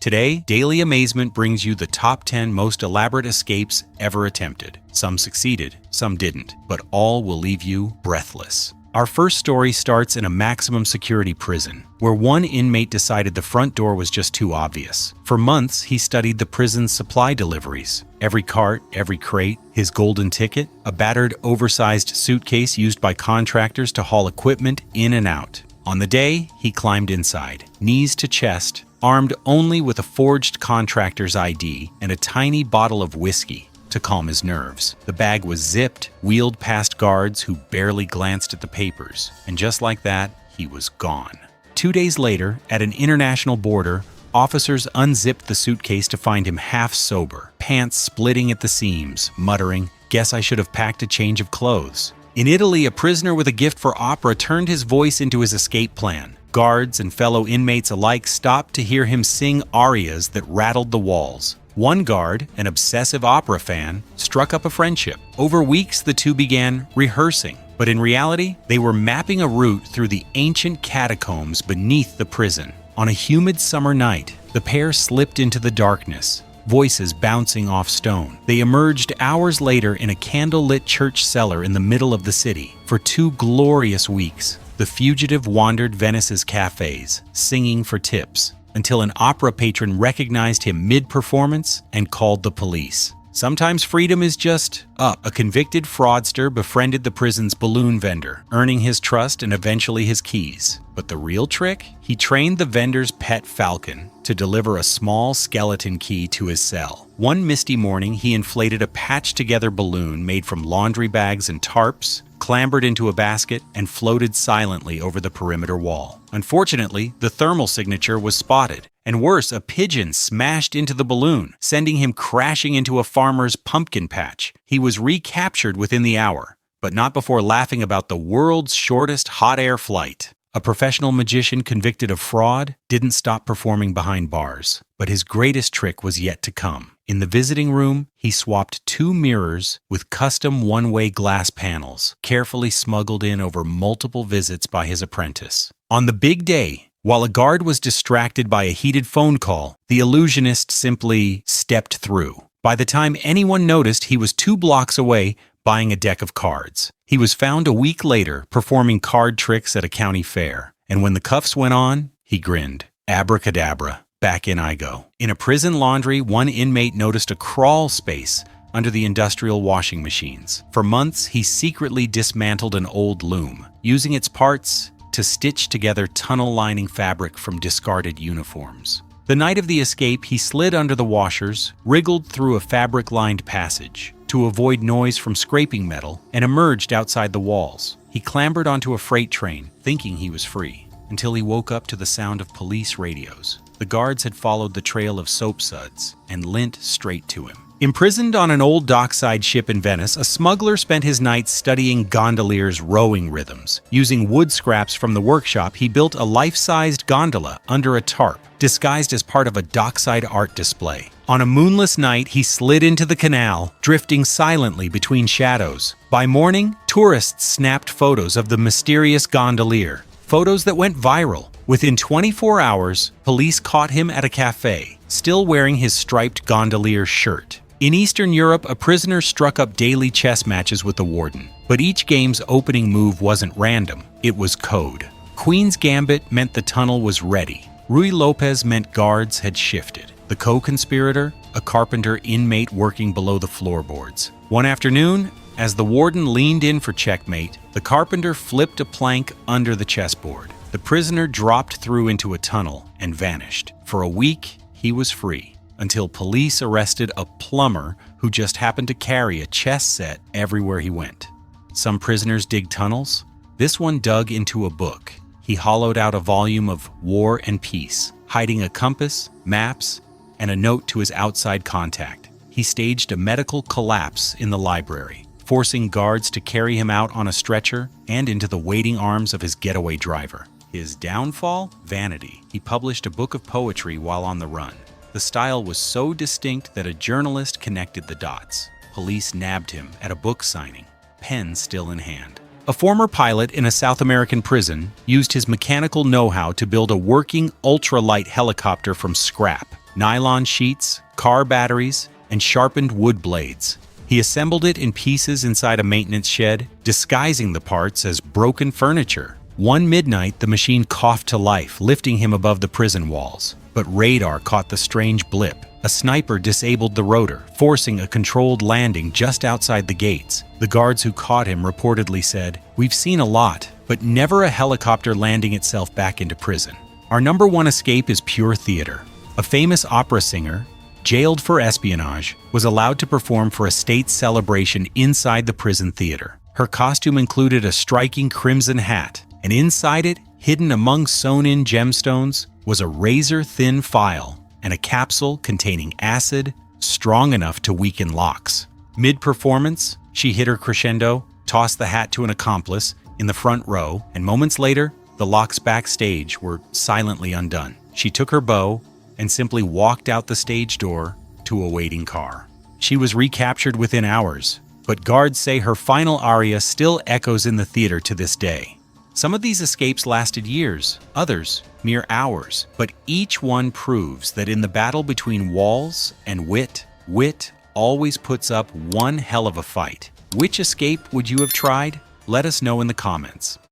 Today, Daily Amazement brings you the top 10 most elaborate escapes ever attempted. Some succeeded, some didn't, but all will leave you breathless. Our first story starts in a maximum security prison, where one inmate decided the front door was just too obvious. For months, he studied the prison's supply deliveries. Every cart, every crate, his golden ticket, a battered, oversized suitcase used by contractors to haul equipment in and out. On the day, he climbed inside, knees to chest, armed only with a forged contractor's ID and a tiny bottle of whiskey to calm his nerves. The bag was zipped, wheeled past guards who barely glanced at the papers, and just like that, he was gone. 2 days later, at an international border, officers unzipped the suitcase to find him half sober, pants splitting at the seams, muttering, "Guess I should have packed a change of clothes." In Italy, a prisoner with a gift for opera turned his voice into his escape plan. Guards and fellow inmates alike stopped to hear him sing arias that rattled the walls. One guard, an obsessive opera fan, struck up a friendship. Over weeks, the two began rehearsing, but in reality, they were mapping a route through the ancient catacombs beneath the prison. On a humid summer night, the pair slipped into the darkness, voices bouncing off stone. They emerged hours later in a candle-lit church cellar in the middle of the city. For 2 glorious weeks, the fugitive wandered Venice's cafes, singing for tips, until an opera patron recognized him mid-performance and called the police. Sometimes freedom is just up. A convicted fraudster befriended the prison's balloon vendor, earning his trust and eventually his keys. But the real trick? He trained the vendor's pet falcon to deliver a small skeleton key to his cell. One misty morning, he inflated a patched-together balloon made from laundry bags and tarps, clambered into a basket, and floated silently over the perimeter wall. Unfortunately, the thermal signature was spotted, and worse, a pigeon smashed into the balloon, sending him crashing into a farmer's pumpkin patch. He was recaptured within the hour, but not before laughing about the world's shortest hot air flight. A professional magician convicted of fraud didn't stop performing behind bars, but his greatest trick was yet to come. In the visiting room, he swapped 2 mirrors with custom one-way glass panels, carefully smuggled in over multiple visits by his apprentice. On the big day, while a guard was distracted by a heated phone call, the illusionist simply stepped through. By the time anyone noticed, he was 2 blocks away buying a deck of cards. He was found a week later performing card tricks at a county fair, and when the cuffs went on, he grinned. Abracadabra. Back in I go. In a prison laundry, one inmate noticed a crawl space under the industrial washing machines. For months, he secretly dismantled an old loom, using its parts to stitch together tunnel-lining fabric from discarded uniforms. The night of the escape, he slid under the washers, wriggled through a fabric-lined passage to avoid noise from scraping metal, and emerged outside the walls. He clambered onto a freight train, thinking he was free, until he woke up to the sound of police radios. The guards had followed the trail of soap suds and lint straight to him. Imprisoned on an old dockside ship in Venice, a smuggler spent his nights studying gondoliers' rowing rhythms. Using wood scraps from the workshop, he built a life-sized gondola under a tarp, disguised as part of a dockside art display. On a moonless night, he slid into the canal, drifting silently between shadows. By morning, tourists snapped photos of the mysterious gondolier, photos that went viral. Within 24 hours, police caught him at a cafe, still wearing his striped gondolier shirt. In Eastern Europe, a prisoner struck up daily chess matches with the warden. But each game's opening move wasn't random, it was code. Queen's Gambit meant the tunnel was ready. Ruy Lopez meant guards had shifted. The co-conspirator, a carpenter inmate working below the floorboards. One afternoon, as the warden leaned in for checkmate, the carpenter flipped a plank under the chessboard. The prisoner dropped through into a tunnel and vanished. For a week, he was free, until police arrested a plumber who just happened to carry a chess set everywhere he went. Some prisoners dig tunnels. This one dug into a book. He hollowed out a volume of War and Peace, hiding a compass, maps, and a note to his outside contact. He staged a medical collapse in the library, forcing guards to carry him out on a stretcher and into the waiting arms of his getaway driver. His downfall? Vanity. He published a book of poetry while on the run. The style was so distinct that a journalist connected the dots. Police nabbed him at a book signing, pen still in hand. A former pilot in a South American prison used his mechanical know-how to build a working ultralight helicopter from scrap. nylon sheets, car batteries, and sharpened wood blades. He assembled it in pieces inside a maintenance shed, disguising the parts as broken furniture. One midnight, the machine coughed to life, lifting him above the prison walls. But radar caught the strange blip. A sniper disabled the rotor, forcing a controlled landing just outside the gates. The guards who caught him reportedly said, "We've seen a lot, but never a helicopter landing itself back into prison." Our number one escape is pure theater. A famous opera singer, jailed for espionage, was allowed to perform for a state celebration inside the prison theater. Her costume included a striking crimson hat, and inside it, hidden among sewn-in gemstones, was a razor-thin file and a capsule containing acid strong enough to weaken locks. Mid-performance, she hit her crescendo, tossed the hat to an accomplice in the front row, and moments later, the locks backstage were silently undone. She took her bow and simply walked out the stage door to a waiting car. She was recaptured within hours, but guards say her final aria still echoes in the theater to this day. Some of these escapes lasted years, others mere hours, but each one proves that in the battle between walls and wit, wit always puts up one hell of a fight. Which escape would you have tried? Let us know in the comments.